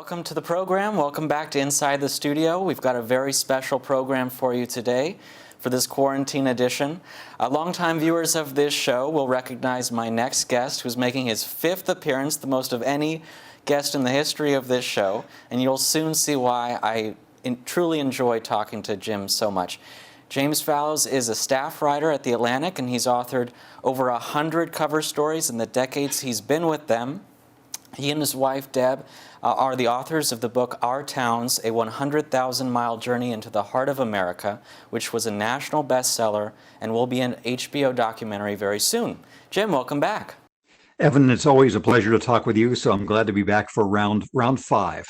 welcome to the program. Welcome back to Inside the Studio. We've got a very special program for you today for this quarantine edition. Longtime viewers of this show will recognize my next guest, who's making his 5th appearance, the most of any guest in the history of this show, and you'll soon see why I truly enjoy talking to Jim so much. James Fallows is a staff writer at The Atlantic, and he's authored over 100 cover stories in the decades he's been with them. He and his wife, Deb, are the authors of the book Our Towns, a 100,000-mile journey into the heart of America, which was a national bestseller and will be an HBO documentary very soon. Jim, welcome back. Evan, it's always a pleasure to talk with you, so I'm glad to be back for round 5.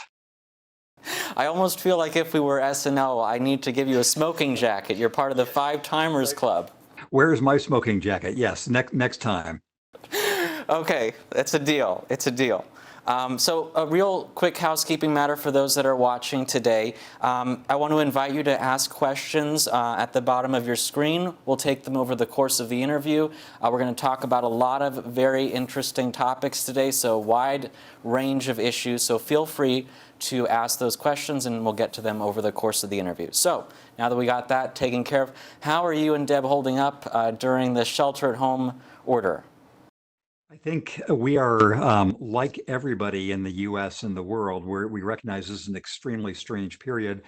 I almost feel like if we were SNL, I need to give you a smoking jacket. You're part of the 5 Timers Club. Where's my smoking jacket? Yes, next time. Okay, it's a deal. It's a deal. So a real quick housekeeping matter for those that are watching today. I want to invite you to ask questions at the bottom of your screen. We'll take them over the course of the interview. We're going to talk about a lot of very interesting topics today, so a wide range of issues. So feel free to ask those questions, and we'll get to them over the course of the interview. So now that we got that taken care of, how are you and Deb holding up during the shelter-at-home order? I think we are, like everybody in the U.S. and the world, where we recognize this is an extremely strange period.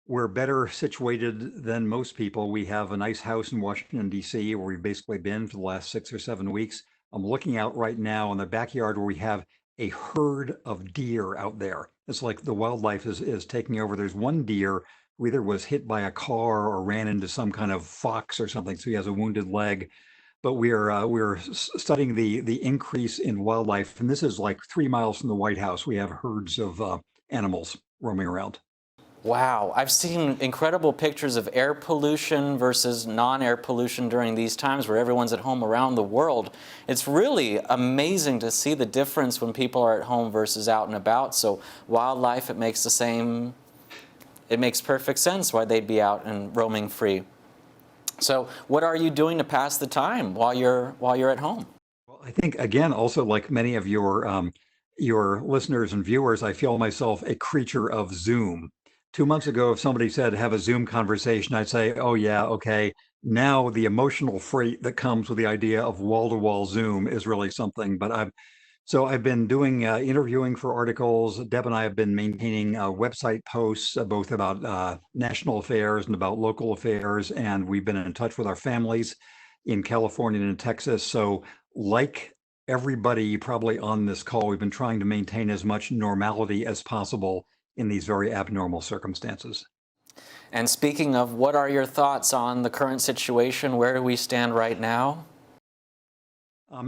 We're better situated than most people. We have a nice house in Washington, D.C., where we've basically been for the last 6 or 7 weeks. I'm looking out right now in the backyard where we have a herd of deer out there. It's like the wildlife is taking over. There's one deer who either was hit by a car or ran into some kind of fox or something, so he has a wounded leg. But we're studying the increase in wildlife, and this is like 3 miles from the White House. We have herds of animals roaming around. Wow, I've seen incredible pictures of air pollution versus non-air pollution during these times where everyone's at home around the world. It's really amazing to see the difference when people are at home versus out and about. So wildlife, it makes perfect sense why they'd be out and roaming free. So what are you doing to pass the time while you're at home? Well, I think, again, also like many of your listeners and viewers, I feel myself a creature of Zoom. 2 months ago, if somebody said have a Zoom conversation, I'd say, oh yeah, okay. Now the emotional freight that comes with the idea of wall-to-wall Zoom is really something. But I've been doing interviewing for articles. Deb and I have been maintaining website posts, both about national affairs and about local affairs. And we've been in touch with our families in California and in Texas. So like everybody probably on this call, we've been trying to maintain as much normality as possible in these very abnormal circumstances. And speaking of, what are your thoughts on the current situation? Where do we stand right now?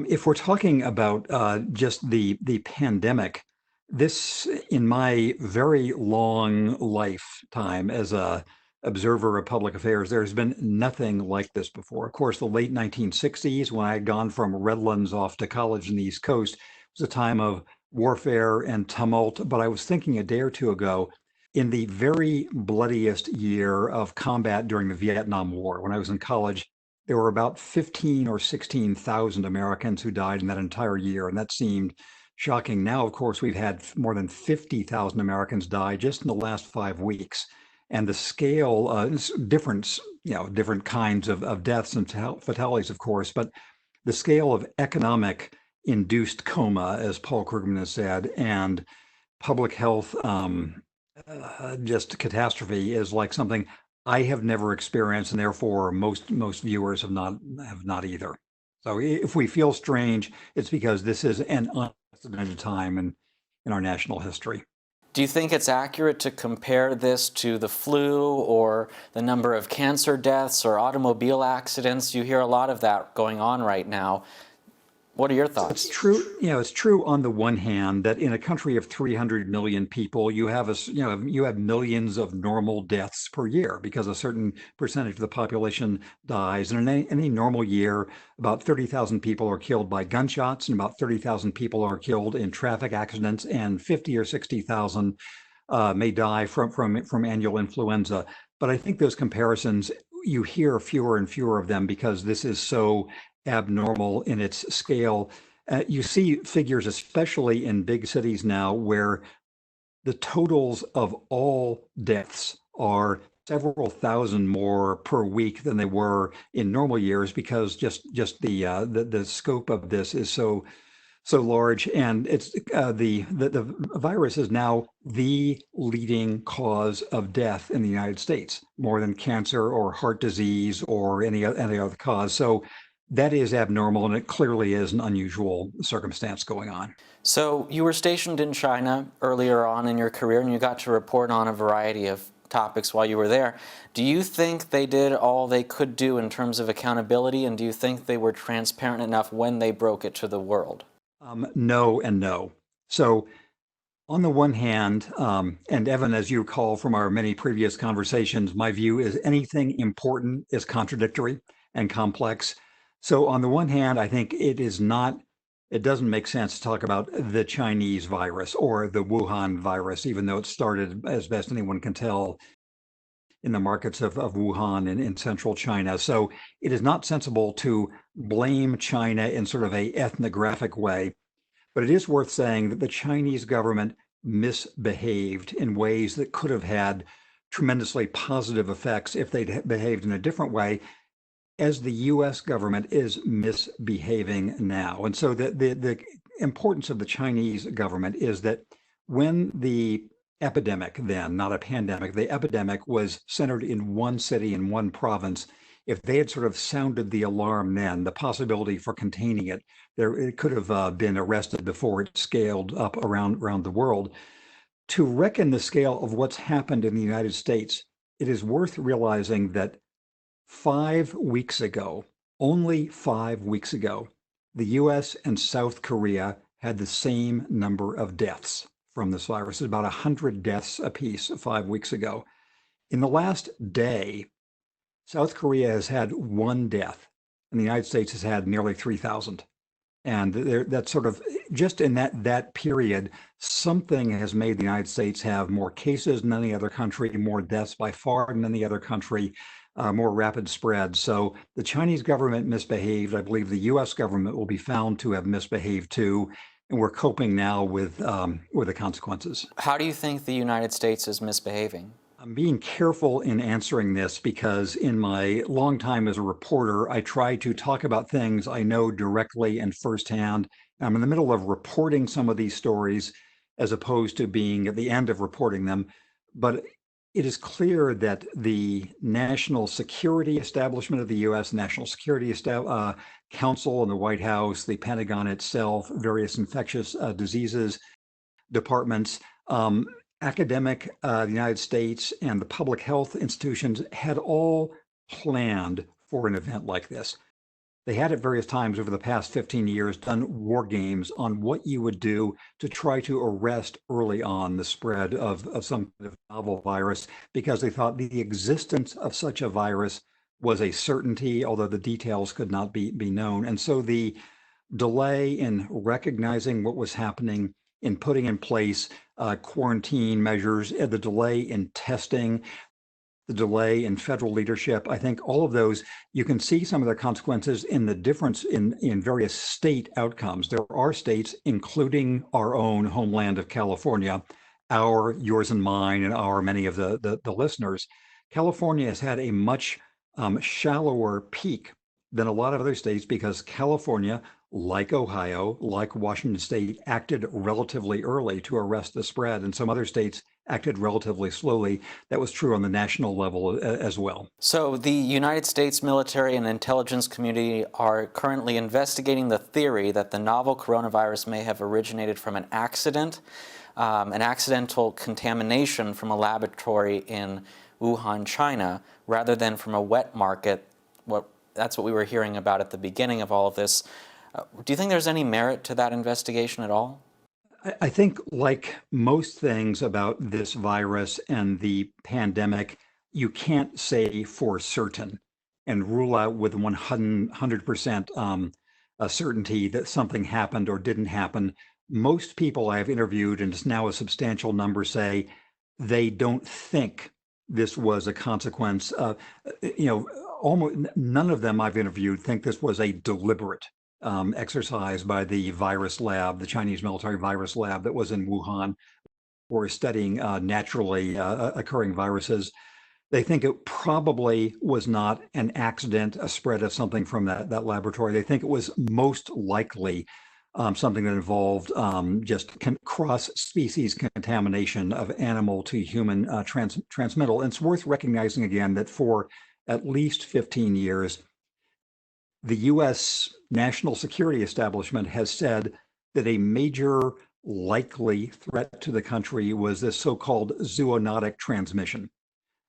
If we're talking about just the pandemic, this, in my very long lifetime as a observer of public affairs, there's been nothing like this before. Of course, the late 1960s, when I had gone from Redlands off to college in the East Coast, was a time of warfare and tumult. But I was thinking a day or two ago, in the very bloodiest year of combat during the Vietnam War, when I was in college, there were about 15 or 16,000 Americans who died in that entire year, and that seemed shocking. Now, of course, we've had more than 50,000 Americans die just in the last 5 weeks, and the scale is different, different kinds of deaths and fatalities, of course, but the scale of economic induced coma, as Paul Krugman has said, and public health just catastrophe is like something I have never experienced, and therefore most viewers have not either. So if we feel strange, it's because this is an unprecedented time in our national history. Do you think it's accurate to compare this to the flu or the number of cancer deaths or automobile accidents? You hear a lot of that going on right now. What are your thoughts? It's true. It's true on the one hand that in a country of 300 million people, you have millions of normal deaths per year because a certain percentage of the population dies. And in any normal year, about 30,000 people are killed by gunshots, and about 30,000 people are killed in traffic accidents, and 50 or 60,000 may die from annual influenza. But I think those comparisons, you hear fewer and fewer of them because this is so abnormal in its scale. You see figures, especially in big cities now, where the totals of all deaths are several thousand more per week than they were in normal years because just the scope of this is so large, and it's the virus is now the leading cause of death in the United States, more than cancer or heart disease or any other cause. So that is abnormal, and it clearly is an unusual circumstance going on. So you were stationed in China earlier on in your career, and you got to report on a variety of topics while you were there. Do you think they did all they could do in terms of accountability, and do you think they were transparent enough when they broke it to the world? No and no. So on the one hand, and Evan, as you recall from our many previous conversations, my view is anything important is contradictory and complex. So on the one hand, I think it doesn't make sense to talk about the Chinese virus or the Wuhan virus, even though it started, as best anyone can tell, in the markets of Wuhan and in central China. So it is not sensible to blame China in sort of a ethnographic way, but it is worth saying that the Chinese government misbehaved in ways that could have had tremendously positive effects if they'd behaved in a different way, as the US government is misbehaving now. And so the importance of the Chinese government is that when the epidemic, then not a pandemic, the epidemic was centered in one city, in one province, if they had sort of sounded the alarm then, the possibility for containing it, it could have been arrested before it scaled up around the world. To reckon the scale of what's happened in the United States, it is worth realizing that 5 weeks ago, only 5 weeks ago, the US and South Korea had the same number of deaths from this virus, about 100 deaths apiece 5 weeks ago. In the last day, South Korea has had one death, and the United States has had nearly 3,000. And that's sort of just in that period, something has made the United States have more cases than any other country, more deaths by far than any other country, more rapid spread. So the Chinese government misbehaved. I believe the U.S. government will be found to have misbehaved too, and we're coping now with the consequences. How do you think the United States is misbehaving? I'm being careful in answering this because in my long time as a reporter, I try to talk about things I know directly and firsthand. I'm in the middle of reporting some of these stories as opposed to being at the end of reporting them. But it is clear that the national security establishment of the U.S., National Security Council and the White House, the Pentagon itself, various infectious diseases departments, academic, the United States, and the public health institutions had all planned for an event like this. They had at various times over the past 15 years done war games on what you would do to try to arrest early on the spread of some kind of novel virus, because they thought the existence of such a virus was a certainty, although the details could not be known. And so the delay in recognizing what was happening, in putting in place quarantine measures, the delay in testing, the delay in federal leadership. I think all of those, you can see some of the consequences in the difference in various state outcomes. There are states, including our own homeland of California, yours and mine, and many of the listeners. California has had a much shallower peak than a lot of other states because California, like Ohio, like Washington State, acted relatively early to arrest the spread, and some other states acted relatively slowly. That was true on the national level as well. So the United States military and intelligence community are currently investigating the theory that the novel coronavirus may have originated from an accidental contamination from a laboratory in Wuhan, China, rather than from a wet market. That's what we were hearing about at the beginning of all of this. Do you think there's any merit to that investigation at all? I think, like most things about this virus and the pandemic, you can't say for certain and rule out with 100% a certainty that something happened or didn't happen. Most people I've interviewed, and it's now a substantial number, say they don't think this was a consequence. Almost none of them I've interviewed think this was a deliberate exercise by the virus lab, the Chinese military virus lab that was in Wuhan. or is studying naturally occurring viruses, they think it probably was not an accident, a spread of something from that laboratory. They think it was most likely something that involved just cross-species contamination of animal to human transmittal. And it's worth recognizing again that for at least 15 years, the US national security establishment has said that a major likely threat to the country was this so-called zoonotic transmission,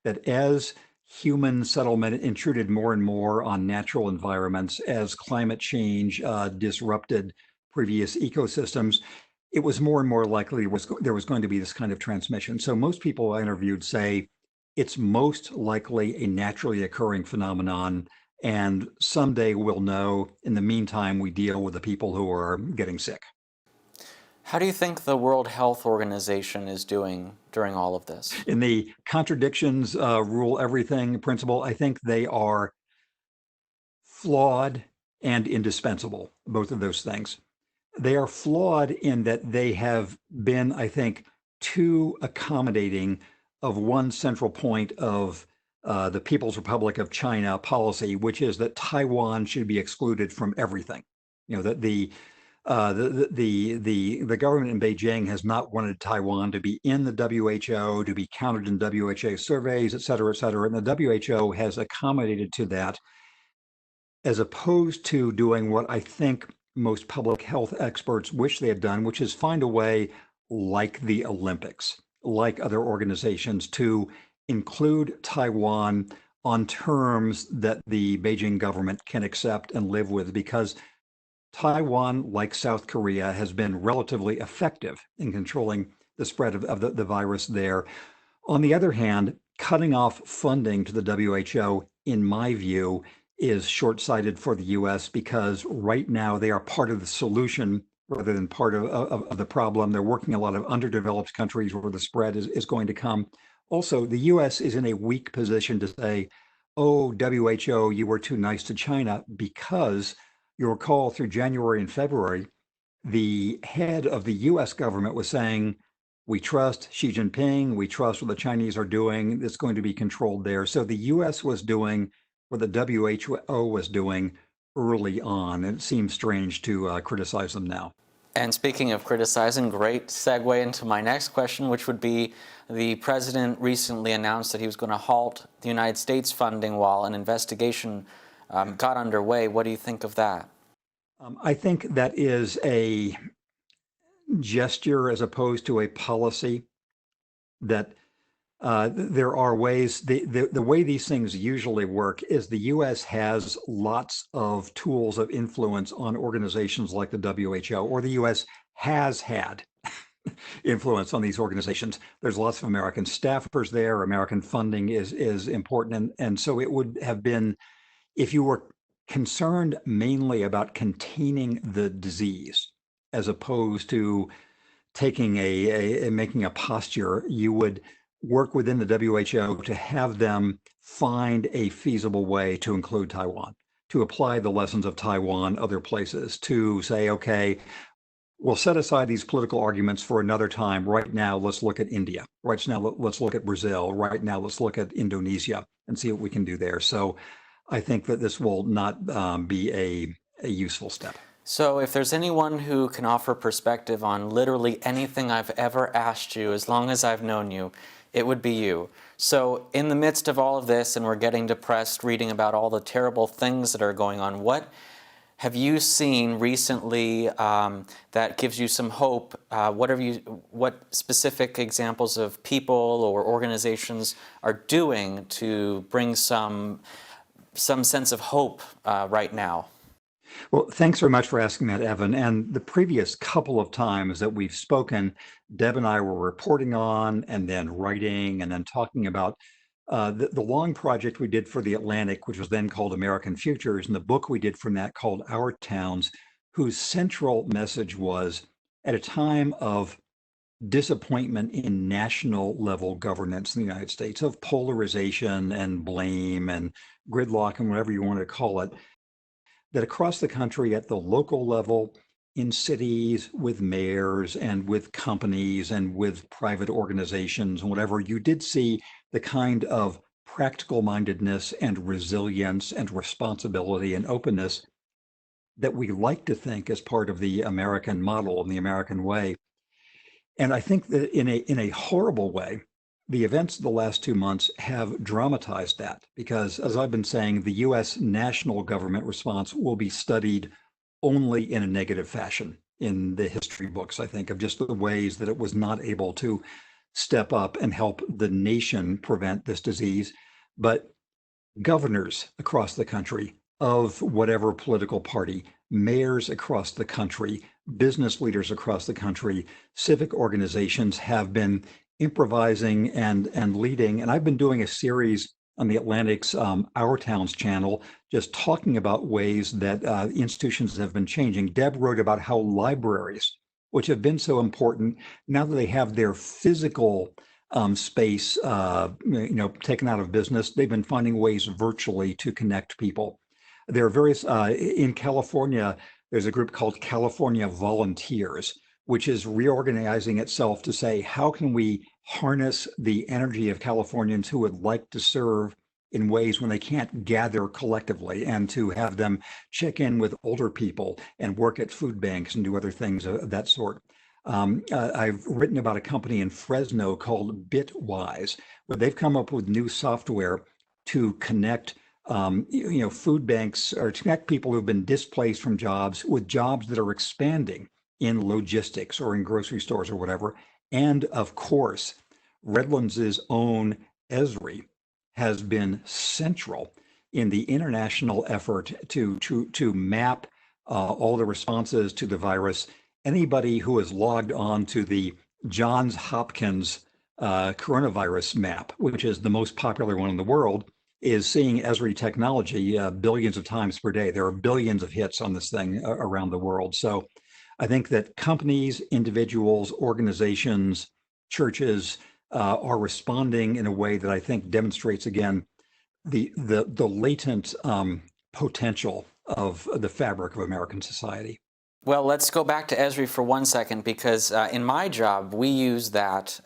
that as human settlement intruded more and more on natural environments, as climate change disrupted previous ecosystems, it was more and more likely there was going to be this kind of transmission. So most people I interviewed say it's most likely a naturally occurring phenomenon, and someday we'll know. In the meantime, we deal with the people who are getting sick. How do you think the World Health Organization is doing during all of this? In the contradictions rule everything principle, I think they are flawed and indispensable, both of those things. They are flawed in that they have been, I think, too accommodating of one central point of the People's Republic of China policy, which is that Taiwan should be excluded from everything. You know, that the government in Beijing has not wanted Taiwan to be in the WHO, to be counted in WHO surveys, et cetera, and the WHO has accommodated to that, as opposed to doing what I think most public health experts wish they had done, which is find a way, like the Olympics, like other organizations, to include Taiwan on terms that the Beijing government can accept and live with, because Taiwan, like South Korea, has been relatively effective in controlling the spread of the virus there. On the other hand, cutting off funding to the WHO, in my view, is short-sighted for the US, because right now they are part of the solution rather than part of the problem. They're working a lot of underdeveloped countries where the spread is going to come. Also, the US is in a weak position to say, oh, WHO, you were too nice to China, because you'll recall through January and February, the head of the US government was saying, we trust Xi Jinping, we trust what the Chinese are doing, it's going to be controlled there. So the US was doing what the WHO was doing early on, and it seems strange to criticize them now. And speaking of criticizing, great segue into my next question, which would be, the president recently announced that he was going to halt the United States funding while an investigation got underway. What do you think of that? I think that is a gesture as opposed to a policy. That there are ways, the way these things usually work is the US has lots of tools of influence on organizations like the WHO, or the US has had influence on these organizations. There's lots of American staffers there. American funding is important. And so it would have been, if you were concerned mainly about containing the disease, as opposed to taking making a posture, you would work within the WHO to have them find a feasible way to include Taiwan, to apply the lessons of Taiwan other places, to say, okay, we'll set aside these political arguments for another time. Right now, let's look at India. Right now, let's look at Brazil. Right now, let's look at Indonesia and see what we can do there. So I think that this will not be a useful step. So if there's anyone who can offer perspective on literally anything I've ever asked you, as long as I've known you, it would be you. So in the midst of all of this, and we're getting depressed reading about all the terrible things that are going on, what have you seen recently that gives you some hope? What specific examples of people or organizations are doing to bring some sense of hope right now? Well, thanks very much for asking that, Evan. And the previous couple of times that we've spoken, Deb and I were reporting on, and then writing, and then talking about the long project we did for the Atlantic, which was then called American Futures, and the book we did from that called Our Towns, whose central message was, at a time of disappointment in national level governance in the United States, of polarization and blame and gridlock and whatever you want to call it, that across the country at the local level, in cities with mayors and with companies and with private organizations and whatever, you did see the kind of practical mindedness and resilience and responsibility and openness that we like to think as part of the American model and the American way. And I think that in a horrible way, the events of the last 2 months have dramatized that because, as I've been saying, the US national government response will be studied only in a negative fashion in the history books, I think, of just the ways that it was not able to step up and help the nation prevent this disease. But governors across the country of whatever political party, mayors across the country, business leaders across the country, civic organizations have been improvising and leading. And I've been doing a series on the Atlantic's Our Towns channel, just talking about ways that institutions have been changing. Deb wrote about how libraries, which have been so important, now that they have their physical space, taken out of business, they've been finding ways virtually to connect people. There are various, in California, there's a group called California Volunteers, which is reorganizing itself to say, how can we harness the energy of Californians who would like to serve in ways when they can't gather collectively, and to have them check in with older people and work at food banks and do other things of that sort. I've written about a company in Fresno called Bitwise, where they've come up with new software to connect food banks, or to connect people who've been displaced from jobs with jobs that are expanding in logistics or in grocery stores or whatever. And of course, Redlands' own ESRI has been central in the international effort to map all the responses to the virus. Anybody who is logged on to the Johns Hopkins coronavirus map, which is the most popular one in the world, is seeing ESRI technology billions of times per day. There are billions of hits on this thing around the world. So I think that companies, individuals, organizations, churches are responding in a way that I think demonstrates again the latent potential of the fabric of American society. Well, let's go back to ESRI for 1 second, because in my job, we use that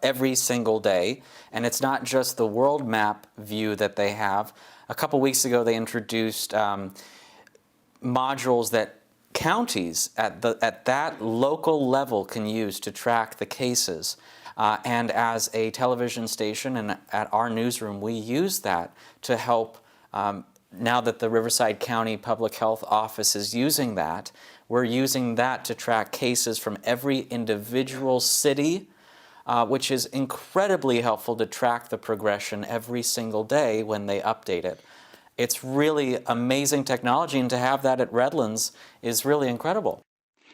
every single day. And it's not just the world map view that they have. A couple weeks ago, they introduced modules that counties at that local level can use to track the cases. And as a television station and at our newsroom, we use that to help. Now that the Riverside County Public Health Office is using that, we're using that to track cases from every individual city, which is incredibly helpful to track the progression every single day when they update it. It's really amazing technology, and to have that at Redlands is really incredible.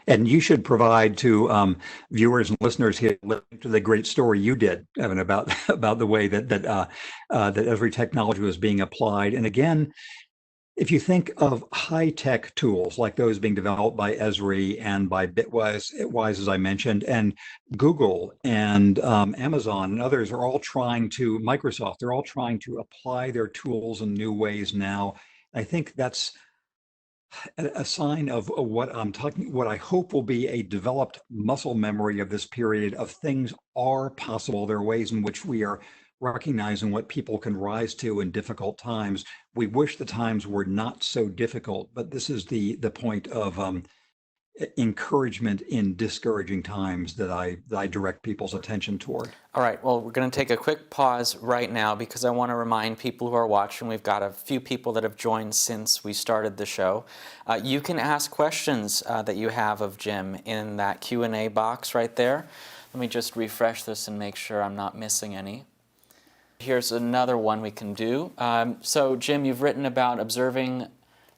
And you should provide to viewers and listeners here to the great story you did, Evan, about the way that every technology was being applied. And again, if you think of high-tech tools like those being developed by ESRI and by Bitwise, as I mentioned, and Google and Amazon and others are all trying to, Microsoft, they're all trying to apply their tools in new ways now. I think that's a sign of what I hope will be a developed muscle memory of this period of things are possible. There are ways in which we are recognizing what people can rise to in difficult times. We wish the times were not so difficult, but this is the point of encouragement in discouraging times that I direct people's attention toward. All right, well, we're going to take a quick pause right now because I want to remind people who are watching, we've got a few people that have joined since we started the show. You can ask questions that you have of Jim in that Q&A box right there. Let me just refresh this and make sure I'm not missing any. Here's another one we can do. So Jim, you've written about observing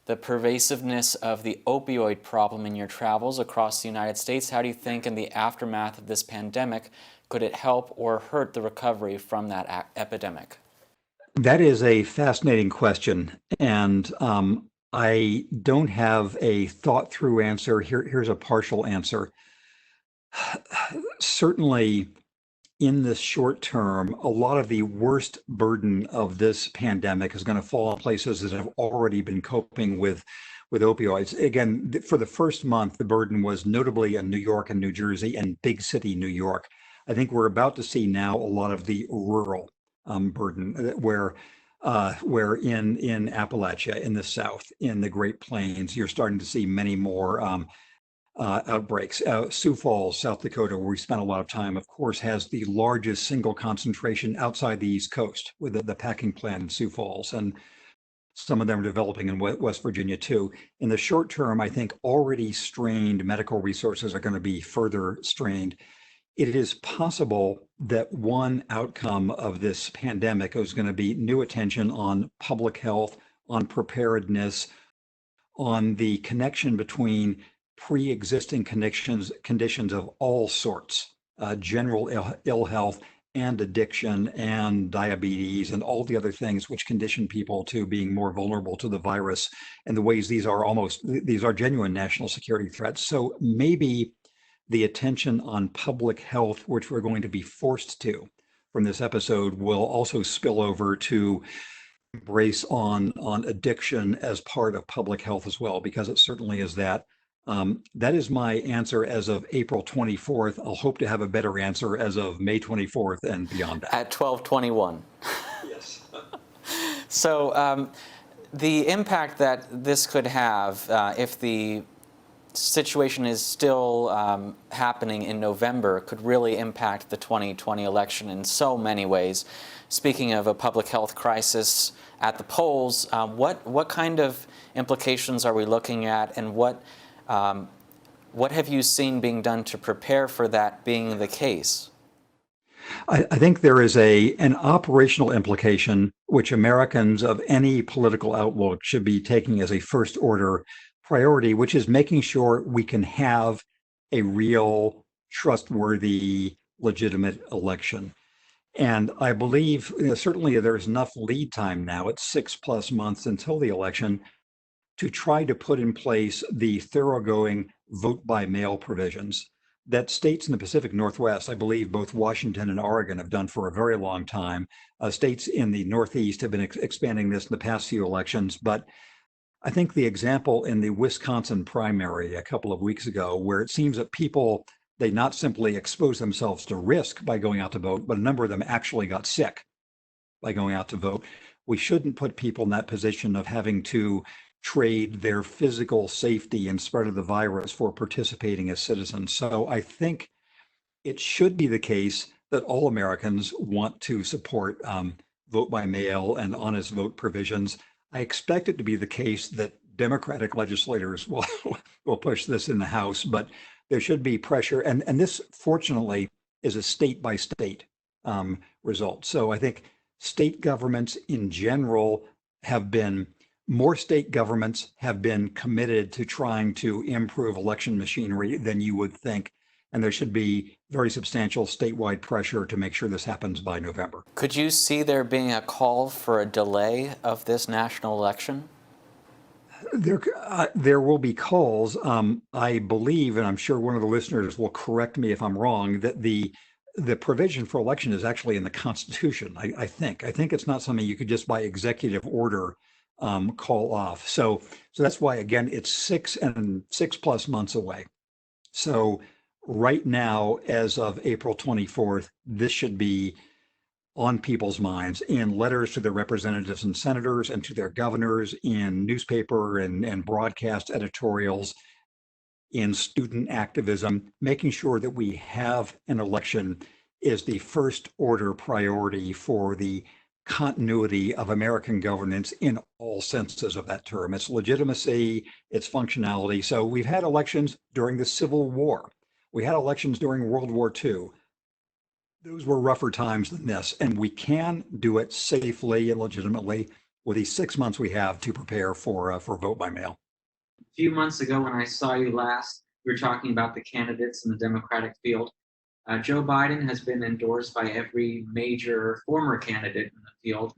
the pervasiveness of the opioid problem in your travels across the United States. How do you think in the aftermath of this pandemic, could it help or hurt the recovery from that epidemic? That is a fascinating question. And I don't have a thought through answer. Here's a partial answer. Certainly, in the short term, a lot of the worst burden of this pandemic is going to fall on places that have already been coping with with opioids. Again, for the first month, the burden was notably in New York and New Jersey and big city New York. I think we're about to see now a lot of the rural burden, where in Appalachia, in the South, in the Great Plains, you're starting to see many more outbreaks. Sioux Falls, South Dakota, where we spent a lot of time, of course, has the largest single concentration outside the East Coast with the packing plant in Sioux Falls. And some of them are developing in West Virginia too. In the short term, I think already strained medical resources are going to be further strained. It is possible that one outcome of this pandemic is going to be new attention on public health, on preparedness, on the connection between pre-existing conditions of all sorts, general ill health and addiction and diabetes and all the other things which condition people to being more vulnerable to the virus, and the ways these are genuine national security threats. So maybe the attention on public health, which we're going to be forced to from this episode, will also spill over to embrace on addiction as part of public health as well, because it certainly is that. That is my answer as of April 24th. I'll hope to have a better answer as of May 24th and beyond that. At 12:21. Yes. So the impact that this could have if the situation is still happening in November could really impact the 2020 election in so many ways. Speaking of a public health crisis at the polls, what kind of implications are we looking at, and what have you seen being done to prepare for that being the case? I think there is an operational implication which Americans of any political outlook should be taking as a first order priority, which is making sure we can have a real, trustworthy, legitimate election. And I believe certainly there's enough lead time now, it's 6+ months until the election, to try to put in place the thoroughgoing vote by mail provisions that states in the Pacific Northwest, I believe both Washington and Oregon, have done for a very long time. States in the Northeast have been expanding this in the past few elections. But I think the example in the Wisconsin primary a couple of weeks ago, where it seems that people, they not simply expose themselves to risk by going out to vote, but a number of them actually got sick by going out to vote. We shouldn't put people in that position of having to trade their physical safety and spread of the virus for participating as citizens. So I think it should be the case that all Americans want to support vote by mail and honest vote provisions. I expect it to be the case that Democratic legislators will push this in the House, but there should be pressure. And this, fortunately, is a state by state result. So I think state governments in general more state governments have been committed to trying to improve election machinery than you would think. And there should be very substantial statewide pressure to make sure this happens by November. Could you see there being a call for a delay of this national election? There will be calls. I believe, and I'm sure one of the listeners will correct me if I'm wrong, that the provision for election is actually in the Constitution. I think it's not something you could just by executive order call off. So that's why, again, it's 6+ months away. So right now, as of April 24th, this should be on people's minds in letters to their representatives and senators and to their governors, in newspaper and broadcast editorials, in student activism. Making sure that we have an election is the first order priority for the continuity of American governance in all senses of that term. Its legitimacy, its functionality. So we've had elections during the Civil War. We had elections during World War II. Those were rougher times than this, and we can do it safely and legitimately with these 6 months we have to prepare for vote by mail. A few months ago when I saw you last, we were talking about the candidates in the Democratic field. Joe Biden has been endorsed by every major former candidate in the field.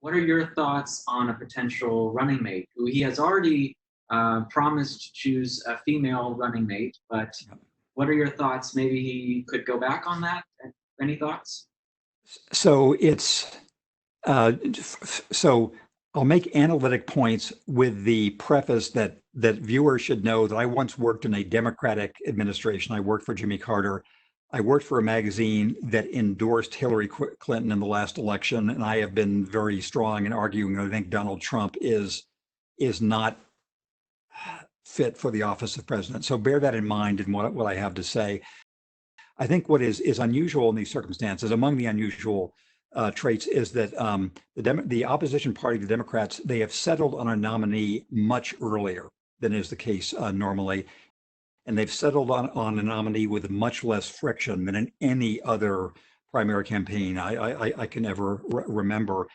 What are your thoughts on a potential running mate who he has already promised to choose a female running mate, but what are your thoughts? Maybe he could go back on that? Any thoughts? So I'll make analytic points with the preface that viewers should know that I once worked in a Democratic administration. I worked for Jimmy Carter. I worked for a magazine that endorsed Hillary Clinton in the last election, and I have been very strong in arguing that I think Donald Trump is not fit for the office of president. So bear that in mind in what I have to say. I think what is unusual in these circumstances, among the unusual traits, is that the opposition party, the Democrats, they have settled on a nominee much earlier than is the case normally. And they've settled on a nominee with much less friction than in any other primary campaign I can ever remember.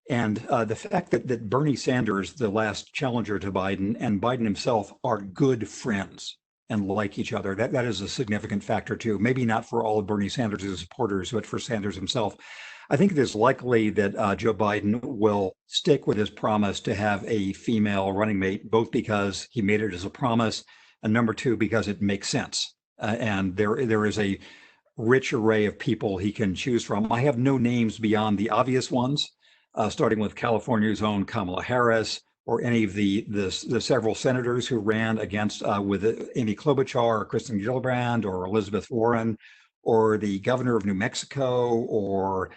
And the fact that Bernie Sanders, the last challenger to Biden, and Biden himself are good friends and like each other, that is a significant factor too. Maybe not for all of Bernie Sanders' supporters, but for Sanders himself. I think it is likely that Joe Biden will stick with his promise to have a female running mate, both because he made it as a promise, and number two, because it makes sense. And there is a rich array of people he can choose from. I have no names beyond the obvious ones, starting with California's own Kamala Harris, or any of the several senators who ran against with Amy Klobuchar or Kristen Gillibrand or Elizabeth Warren, or the governor of New Mexico, or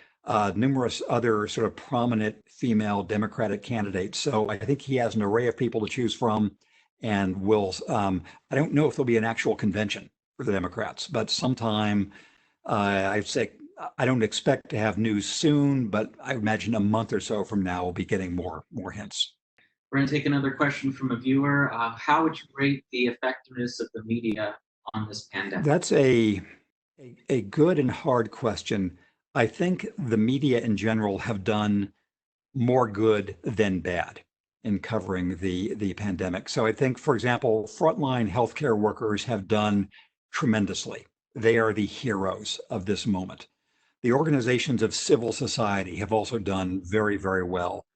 numerous other sort of prominent female Democratic candidates. So I think he has an array of people to choose from, and will. I don't know if there'll be an actual convention for the Democrats, but sometime I'd say I don't expect to have news soon, but I imagine a month or so from now we'll be getting more hints. We're going to take another question from a viewer. How would you rate the effectiveness of the media on this pandemic? That's a good and hard question. I think the media in general have done more good than bad in covering the pandemic. So I think, for example, frontline healthcare workers have done tremendously. They are the heroes of this moment. The organizations of civil society have also done very, very well.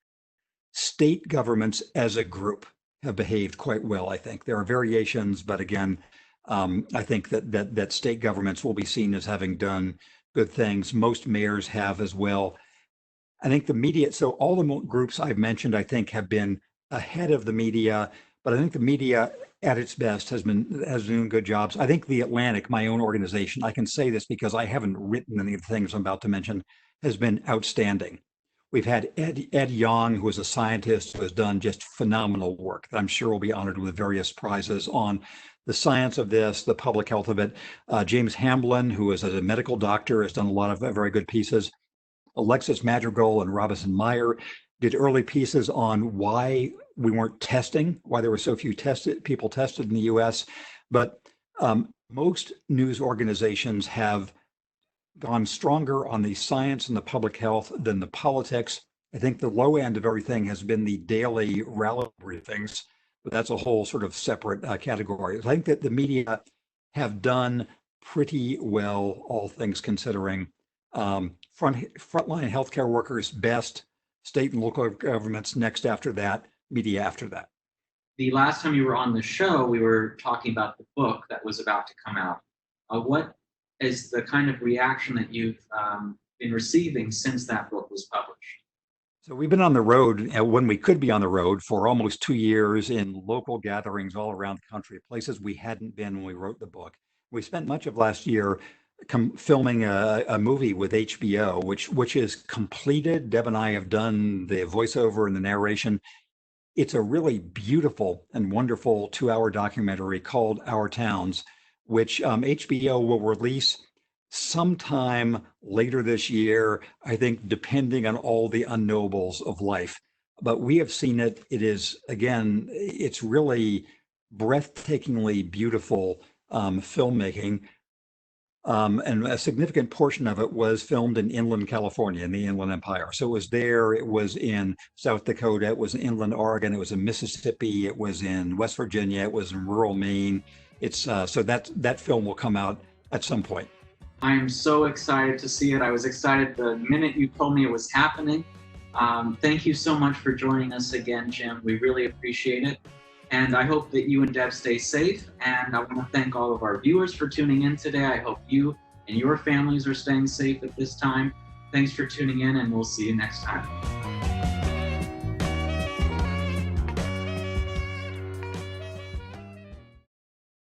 State governments as a group have behaved quite well, I think. There are variations, but again, I think that state governments will be seen as having done good things. Most mayors have as well. I think the media, so all the groups I've mentioned, I think, have been ahead of the media, but I think the media at its best has been doing good jobs. I think The Atlantic, my own organization, I can say this because I haven't written any of the things I'm about to mention, has been outstanding. We've had Ed Yong, who is a scientist who has done just phenomenal work that I'm sure will be honored with various prizes on the science of this, the public health of it. James Hamblin, who is a medical doctor, has done a lot of very good pieces. Alexis Madrigal and Robinson Meyer did early pieces on why we weren't testing, why there were so few people tested in the US. But most news organizations have gone stronger on the science and the public health than the politics. I think the low end of everything has been the daily rally briefings, but that's a whole sort of separate category. I think that the media have done pretty well, all things considering. Frontline healthcare workers best, state and local governments next after that, media after that. The last time you were on the show, we were talking about the book that was about to come out. What is the kind of reaction that you've been receiving since that book was published? So we've been on the road when we could be on the road for almost 2 years in local gatherings all around the country, places we hadn't been when we wrote the book. We spent much of last year filming a movie with HBO, which is completed. Deb and I have done the voiceover and the narration. It's a really beautiful and wonderful 2-hour documentary called Our Towns, which HBO will release sometime later this year, I think, depending on all the unknowables of life. But we have seen it. It is, again, it's really breathtakingly beautiful filmmaking. And a significant portion of it was filmed in inland California, in the Inland Empire. So it was there, it was in South Dakota, it was in inland Oregon, it was in Mississippi, it was in West Virginia, it was in rural Maine. It's so that film will come out at some point. I am so excited to see it. I was excited the minute you told me it was happening. Thank you so much for joining us again, Jim. We really appreciate it. And I hope that you and Deb stay safe. And I want to thank all of our viewers for tuning in today. I hope you and your families are staying safe at this time. Thanks for tuning in, and we'll see you next time.